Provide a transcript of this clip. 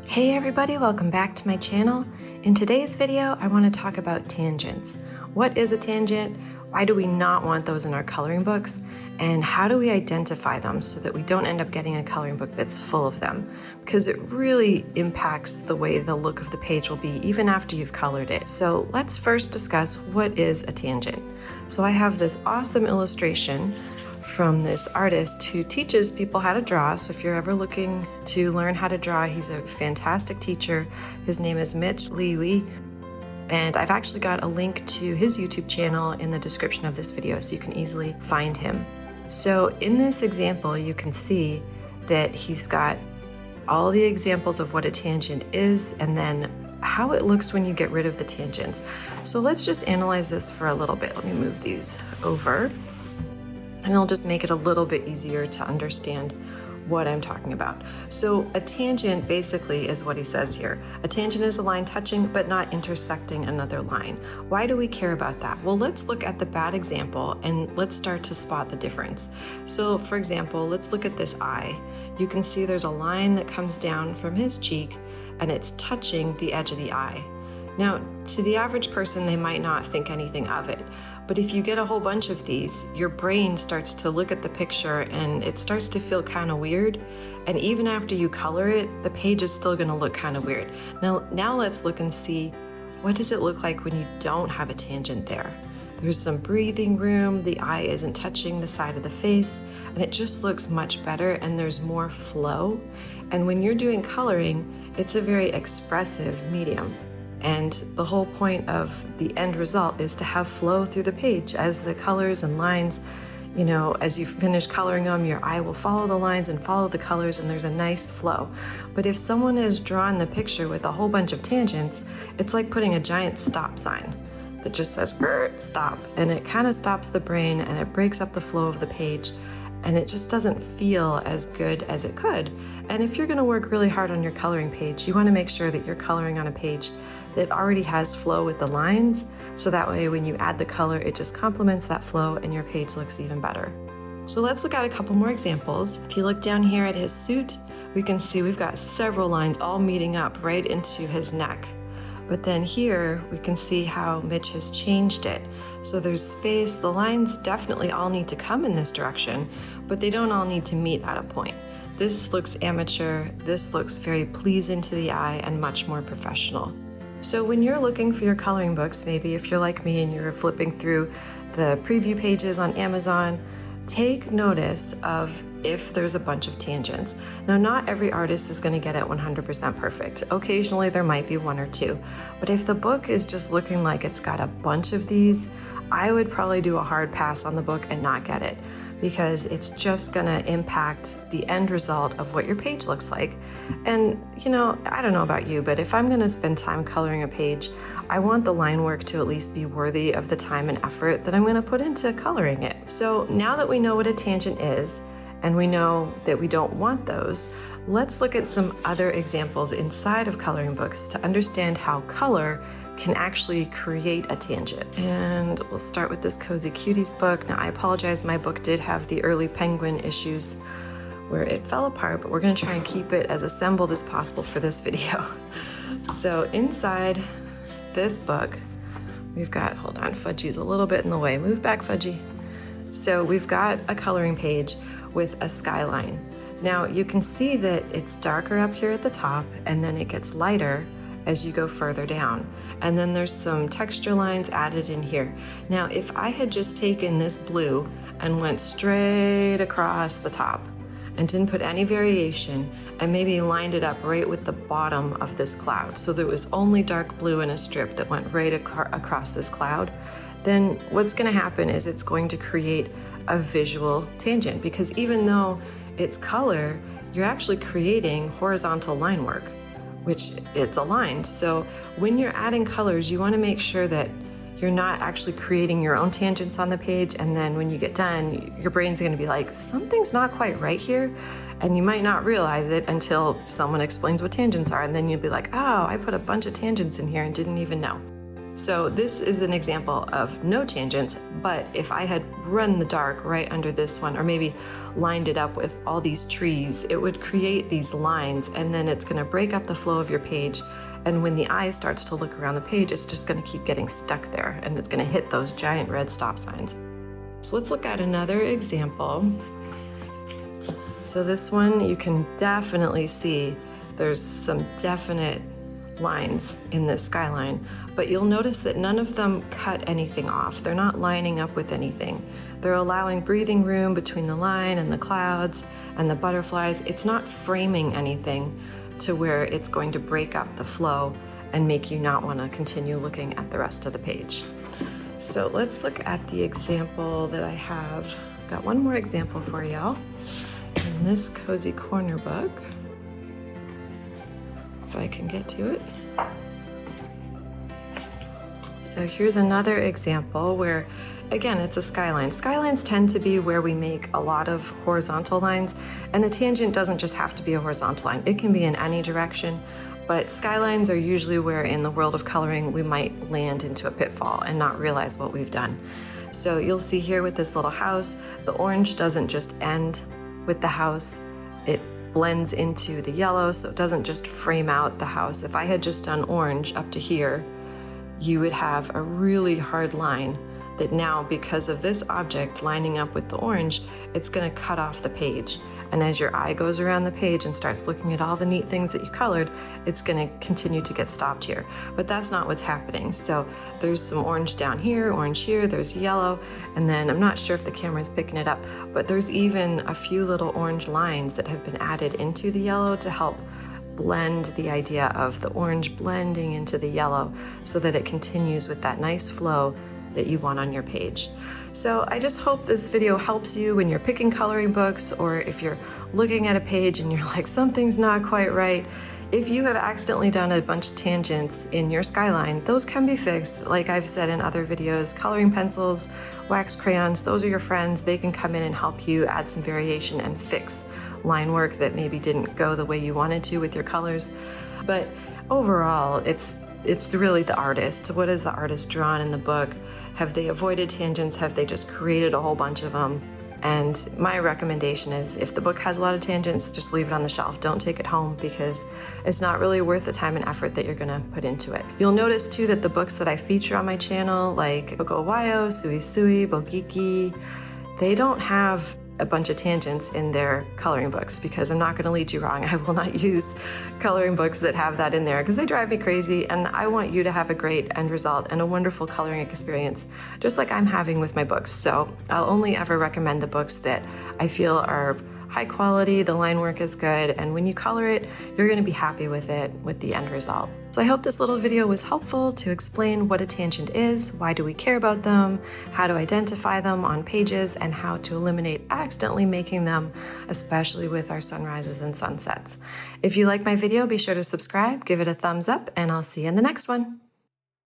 Hey everybody, welcome back to my channel. In today's video, I want to talk about tangents. What is a tangent? Why do we not want those in our coloring books? And how do we identify them so that we don't end up getting a coloring book that's full of them? Because it really impacts the way the look of the page will be even after you've colored it. So let's first discuss what is a tangent. So I have this awesome illustration from this artist who teaches people how to draw. So if you're ever looking to learn how to draw, he's a fantastic teacher. His name is Mitch Leeuwe, and I've actually got a link to his YouTube channel in the description of this video so you can easily find him. So in this example, you can see that he's got all the examples of what a tangent is and then how it looks when you get rid of the tangents. So let's just analyze this for a little bit. Let me move these over, and I'll just make it a little bit easier to understand what I'm talking about. So a tangent basically is what he says here. A tangent is a line touching but not intersecting another line. Why do we care about that? Well, let's look at the bad example and let's start to spot the difference. So for example, let's look at this eye. You can see there's a line that comes down from his cheek and it's touching the edge of the eye. Now, to the average person, they might not think anything of it, but if you get a whole bunch of these, your brain starts to look at the picture and it starts to feel kind of weird. And even after you color it, the page is still gonna look kind of weird. Now let's look and see, what does it look like when you don't have a tangent there? There's some breathing room, the eye isn't touching the side of the face, and it just looks much better and there's more flow. And when you're doing coloring, it's a very expressive medium. And the whole point of the end result is to have flow through the page as the colors and lines, you know, as you finish coloring them, your eye will follow the lines and follow the colors and there's a nice flow. But if someone has drawn the picture with a whole bunch of tangents, it's like putting a giant stop sign that just says, stop. And it kind of stops the brain and it breaks up the flow of the page. And it just doesn't feel as good as it could. And if you're gonna work really hard on your coloring page, you wanna make sure that you're coloring on a page that already has flow with the lines, so that way when you add the color, it just complements that flow and your page looks even better. So let's look at a couple more examples. If you look down here at his suit, we can see we've got several lines all meeting up right into his neck. But then here we can see how Mitch has changed it. So there's space, the lines definitely all need to come in this direction, but they don't all need to meet at a point. This looks amateur, this looks very pleasing to the eye and much more professional. So when you're looking for your coloring books, maybe if you're like me and you're flipping through the preview pages on Amazon, take notice of if there's a bunch of tangents. Now, not every artist is going to get it 100% perfect. Occasionally there might be one or two, but if the book is just looking like it's got a bunch of these, I would probably do a hard pass on the book and not get it, because it's just going to impact the end result of what your page looks like. And you know, I don't know about you, but if I'm going to spend time coloring a page, I want the line work to at least be worthy of the time and effort that I'm going to put into coloring it. So now that we know what a tangent is, and we know that we don't want those, let's look at some other examples inside of coloring books to understand how color can actually create a tangent. And we'll start with this Cozy Cuties book. Now, I apologize, my book did have the early Penguin issues where it fell apart, but we're gonna try and keep it as assembled as possible for this video. So inside this book, we've got, hold on, Fudgy's a little bit in the way. Move back, Fudgy. So we've got a coloring page with a skyline. Now you can see that it's darker up here at the top and then it gets lighter as you go further down. And then there's some texture lines added in here. Now, if I had just taken this blue and went straight across the top and didn't put any variation and maybe lined it up right with the bottom of this cloud, so there was only dark blue in a strip that went right across this cloud, then what's gonna happen is it's going to create a visual tangent, because even though it's color, you're actually creating horizontal line work, which it's aligned. So when you're adding colors, you wanna make sure that you're not actually creating your own tangents on the page, and then when you get done, your brain's gonna be like, something's not quite right here, and you might not realize it until someone explains what tangents are, and then you'll be like, oh, I put a bunch of tangents in here and didn't even know. So this is an example of no tangents, but if I had run the dark right under this one, or maybe lined it up with all these trees, it would create these lines, and then it's gonna break up the flow of your page. And when the eye starts to look around the page, it's just gonna keep getting stuck there, and it's gonna hit those giant red stop signs. So let's look at another example. So this one, you can definitely see there's some definite lines in this skyline, but you'll notice that none of them cut anything off. They're not lining up with anything. They're allowing breathing room between the line and the clouds and the butterflies. It's not framing anything to where it's going to break up the flow and make you not want to continue looking at the rest of the page. So let's look at the example that I have. Got one more example for y'all in this cozy corner book. If I can get to it. So here's another example where, again, it's a skyline. Skylines tend to be where we make a lot of horizontal lines, and a tangent doesn't just have to be a horizontal line. It can be in any direction, but skylines are usually where in the world of coloring we might land into a pitfall and not realize what we've done. So you'll see here with this little house, the orange doesn't just end with the house, it blends into the yellow, so it doesn't just frame out the house. If I had just done orange up to here, you would have a really hard line that now, because of this object lining up with the orange, it's gonna cut off the page. And as your eye goes around the page and starts looking at all the neat things that you colored, it's gonna continue to get stopped here. But that's not what's happening. So there's some orange down here, orange here, there's yellow, and then I'm not sure if the camera's picking it up, but there's even a few little orange lines that have been added into the yellow to help blend the idea of the orange blending into the yellow so that it continues with that nice flow that you want on your page. So I just hope this video helps you when you're picking coloring books, or if you're looking at a page and you're like, something's not quite right. If you have accidentally done a bunch of tangents in your skyline, those can be fixed. Like I've said in other videos, coloring pencils, wax crayons, those are your friends. They can come in and help you add some variation and fix line work that maybe didn't go the way you wanted to with your colors. But overall, it's really the artist. What has the artist drawn in the book? Have they avoided tangents? Have they just created a whole bunch of them? And my recommendation is, if the book has a lot of tangents, just leave it on the shelf. Don't take it home, because it's not really worth the time and effort that you're gonna put into it. You'll notice too that the books that I feature on my channel, like Bogowayo, Sui Sui, Bogiki, they don't have a bunch of tangents in their coloring books, because I'm not going to lead you wrong. I will not use coloring books that have that in there, because they drive me crazy, and I want you to have a great end result and a wonderful coloring experience, just like I'm having with my books. So I'll only ever recommend the books that I feel are high quality, the line work is good, and when you color it, you're going to be happy with it, with the end result. So I hope this little video was helpful to explain what a tangent is, why do we care about them, how to identify them on pages, and how to eliminate accidentally making them, especially with our sunrises and sunsets. If you like my video, be sure to subscribe, give it a thumbs up, and I'll see you in the next one.